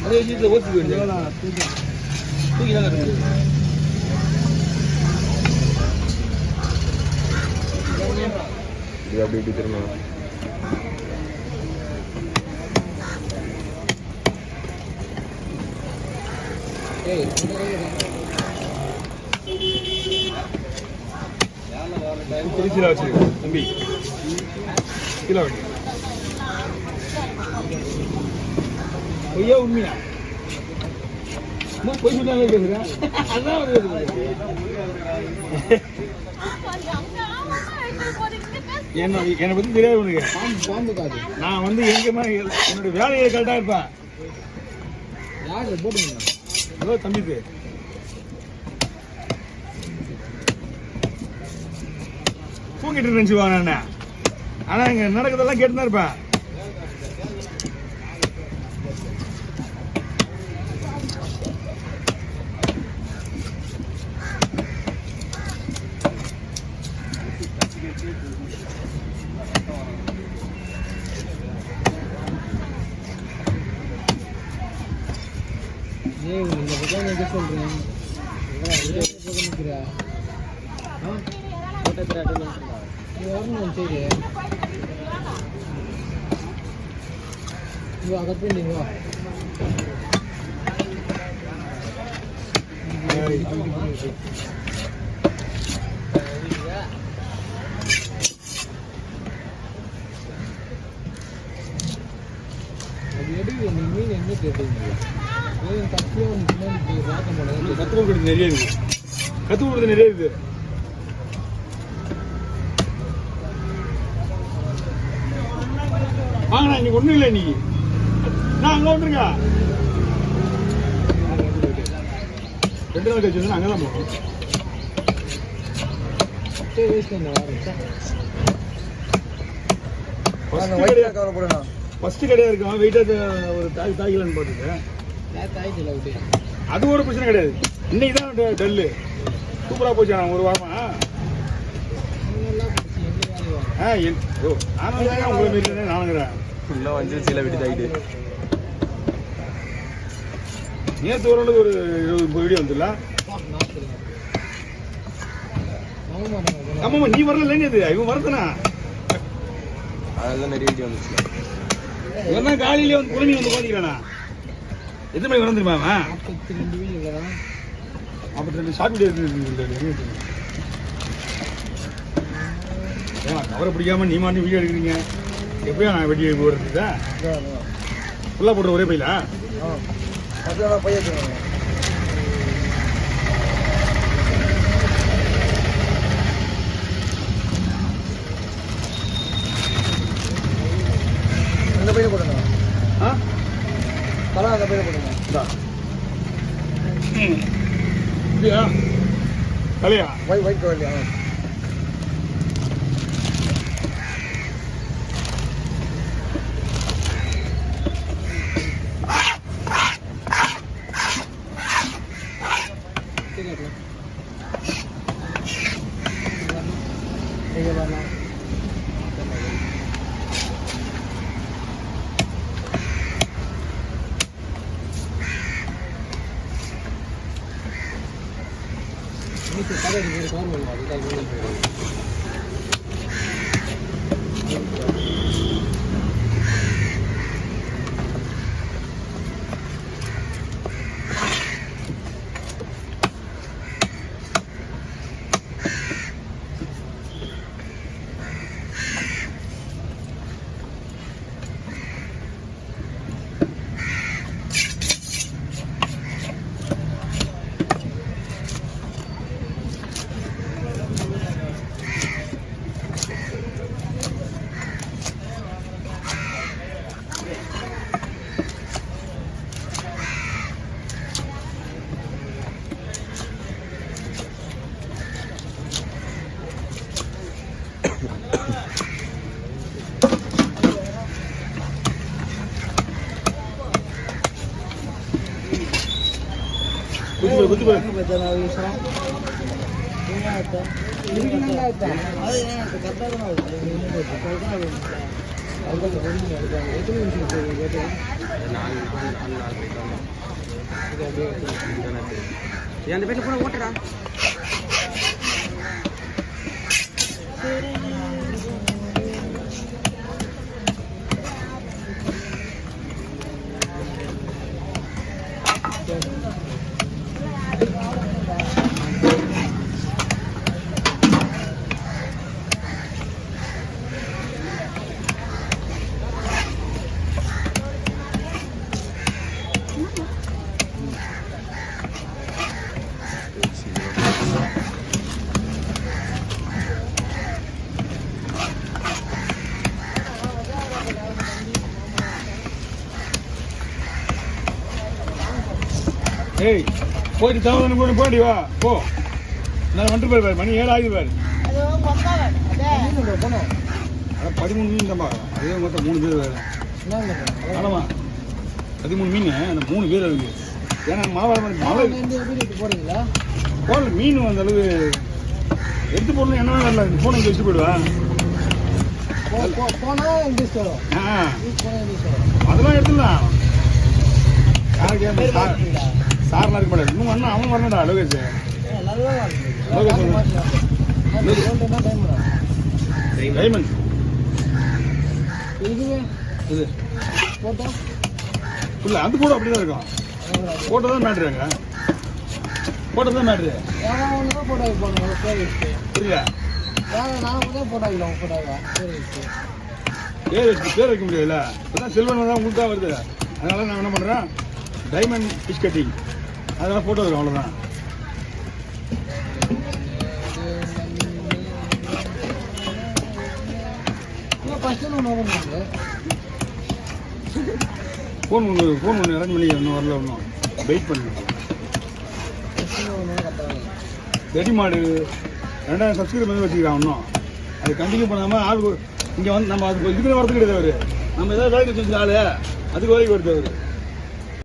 அதே வீட்டில் ஓட்டி போயிருந்தேன் தூக்கி தான் கட்டுறது இது அப்படி இப்படி திரும்ப திருச்சியில் வச்சு தம்பி கீழே வண்டி பொய்யா உண்மையா பொய் சொன்னாலே பேசுறேன் அதான் என்னை பத்தி தெரியாது உனக்கு பாம்பு காது நான் வந்து எங்கேயுமே என்னோட வேலையை கரெக்டாக இருப்பேன் யார் போட்டுங்க அதோ தம்பிக்கு தூங்கிட்டு நினச்சிவாங்க நான் ஆனால் இங்கே நடக்கிறதெல்லாம் கேட்டு தான் இருப்பேன் இந்த பக்கம் எங்கே சொல்கிறேன் நீ வரணும் சரி இவா அகத்து நீங்க வா அது எடுக்க நீ மீன் எங்கே கேட்டீங்க கற்றுக் கொடுக்குறது நிறைய இருக்கு கற்றுக் கொடுக்குறது நிறைய இருக்கு வாங்கண்ணா இன்னைக்கு ஒன்றும் இல்லை இன்னைக்கு நான் அங்கே வந்துருங்க 2 நாள் கழிச்சு அங்கே தான் போகணும் ஃபர்ஸ்ட் கடையாக இருக்கும் வெயிட்டாக ஒரு தாய்க்கலான்னு போட்டுருக்கேன் அது ஒரு பிரச்சனை கிடையாது இன்னைக்கு தான் டல்லு சூப்பராக போச்சு நான் ஒரு வாரமா நானும் உங்களை மீறி நானுங்கிறேன் ஃபுல்லாக வந்து சில விட்டு தாக்கிட்டு நேற்று ஓரளவுக்கு ஒரு 20 வீடியோ வந்துடல ஆமாம்மா நீ வரல இது இவன் வரதுனா அதுதான் நிறைய வீடியோ வந்துச்சு இவன் காலையிலே வந்து குழந்தைங்க வந்து உட்காந்துக்கிறானா எத்தனை மணிக்கு வர தெரியுமா 42 ஷார்ட் வீடியோ ஏன் கவரை பிடிக்காம நீ மாட்டி வீடியோ எடுக்கிறீங்க எப்படியா நான் வெட்டி போடுறதுதா ஃபுல்லாக போடுற ஒரே பையில பைய அந்த பையில போடுங்க தலா அந்த பையில போடுங்க இல்லையா தலையா ஒயிட் கவர்லையா குத்து போய் அந்த பேர்ல கூட ஓட்டுடா. ஏய் போயிட்டு தாமதம் கூட போடி வா போ. நான் வந்துட்டு போய் மணி 7 ஆகுது பாரு. போனோம். அதான் 13 மீன் தான் பார்க்கலாம். அதே மொத்தம் 3 பேர் வேறு. ஆமாம்மா 13 மீன் அந்த 3 பேர் இருக்கு. ஏன்னா மழை போறீங்களா? போடல மீன் அந்த அளவு எடுத்து போடணும் என்ன வரல. ஃபோனை இங்கே வச்சுட்டு போயிடுவேன். போனா இங்கிலீஷ் வரும். அதெல்லாம் எடுத்துடலாம். யாருக்கு சார்லாம் இருக்க மாட்டாரு. இன்னும் வரணும் அவன் வரணும்டா லோகேஷ். டைமண்ட் இது போட்டோ இல்லை அந்த கூட அப்படி தான் இருக்கும். போட்டோ தான் மேட்ருங்க. போட்டோ தான் மேட்ரு. போட்டோ போடணும் புரியல. நான் போட்டோ இல்லை போட்டோவா பேர் வைக்க முடியாதுல்ல. இப்போதான் செல்வன் தான் உங்களுக்கு தான் வருது. அதனால நான் என்ன பண்ணுறேன் டைமண்ட் ஃபிஷ் கட்டிங் அதெல்லாம் ஃபோட்டோ வரும் அவ்வளோதான். ஃபோன் ஒன்று அரேஞ்ச் பண்ணி இன்னும் வரல ஒன்றும் வெயிட் பண்ணுங்க. ரெடி மாடு 2000 சப்ஸ்கிரைபர் வந்து வச்சுக்கிறான் இன்னும் அது கண்டினியூ பண்ணாமல் ஆள் இங்கே வந்து நம்ம அதுக்கு இதுக்குன்னு வரது கிடையாது. அவர் நம்ம ஏதாவது வேலைக்கு வச்சுருக்க ஆள் அதுக்கு வேலைக்கு வருது அவர்.